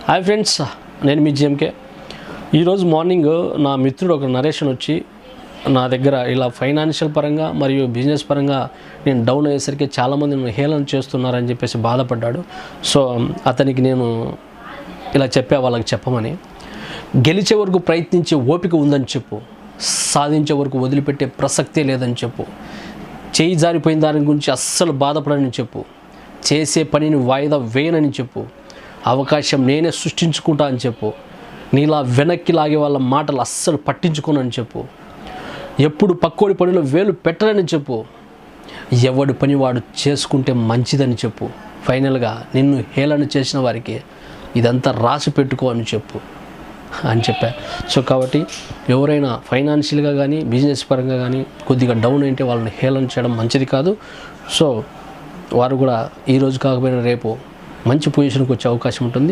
Hi friends, నేను మీ GMK. ఈరోజు morning నా మిత్రుడు ఒక నరేషన్ వచ్చి నా దగ్గర ఇలా ఫైనాన్షియల్ పరంగా మరియు బిజినెస్ పరంగా నేను డౌన్ అయ్యేసరికి చాలామంది నన్ను హేళన చేస్తున్నారని చెప్పేసి బాధపడ్డాడు. సో అతనికి నేను ఇలా వాళ్ళకి చెప్పమని, గెలిచే వరకు ప్రయత్నించే ఓపిక ఉందని చెప్పు, సాధించే వరకు వదిలిపెట్టే ప్రసక్తే లేదని చెప్పు, చేయి జారిపోయిన దాని గురించి అస్సలు బాధపడని చెప్పు, చేసే పనిని వాయిదా వేయనని చెప్పు, అవకాశం నేనే సృష్టించుకుంటా అని చెప్పు, నీలా వెనక్కి లాగే వాళ్ళ మాటలు అస్సలు పట్టించుకోనని చెప్పు, ఎప్పుడు పక్కోడి పనిలో వేలు పెట్టనని చెప్పు, ఎవడి పని వాడు చేసుకుంటే మంచిదని చెప్పు, ఫైనల్గా నిన్ను హేళన చేసిన వారికి ఇదంతా రాసి పెట్టుకో అని చెప్పు అని చెప్పా. సో కాబట్టి ఎవరైనా ఫైనాన్షియల్గా కానీ బిజినెస్ పరంగా కానీ కొద్దిగా డౌన్ అయితే వాళ్ళని హేళన చేయడం మంచిది కాదు. సో వారు కూడా ఈరోజు కాకపోయినా రేపు మంచి పొజిషన్కి వచ్చే అవకాశం ఉంటుంది.